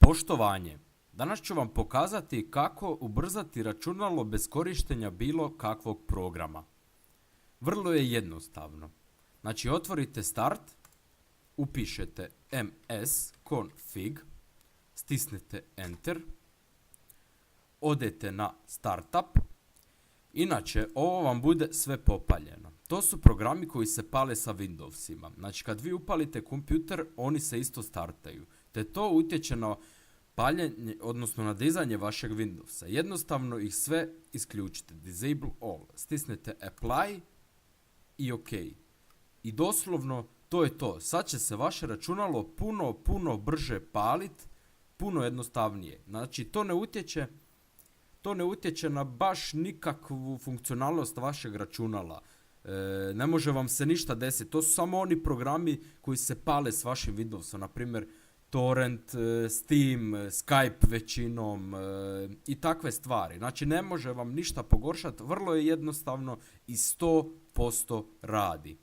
Poštovanje. Danas ću vam pokazati kako ubrzati računalo bez korištenja bilo kakvog programa. Vrlo je jednostavno. Znači otvorite Start, upišete ms-config, stisnete Enter, odete na Startup. Inače, ovo vam bude sve popaljeno. To su programi koji se pale sa Windowsima. Znači, kad vi upalite kompjuter, oni se isto startaju. Te to utječe na paljenje, odnosno na dizanje vašeg Windowsa. Jednostavno ih sve isključite. Disable all. Stisnete Apply i OK. I doslovno to je to. Sad će se vaše računalo puno brže palit, puno jednostavnije. Znači, to ne utječe na baš nikakvu funkcionalnost vašeg računala. Ne može vam se ništa desiti. To su samo oni programi koji se pale s vašim Windowsom. Naprimjer, Torrent, Steam, Skype većinom i takve stvari. Znači, ne može vam ništa pogoršati. Vrlo je jednostavno i 100% radi.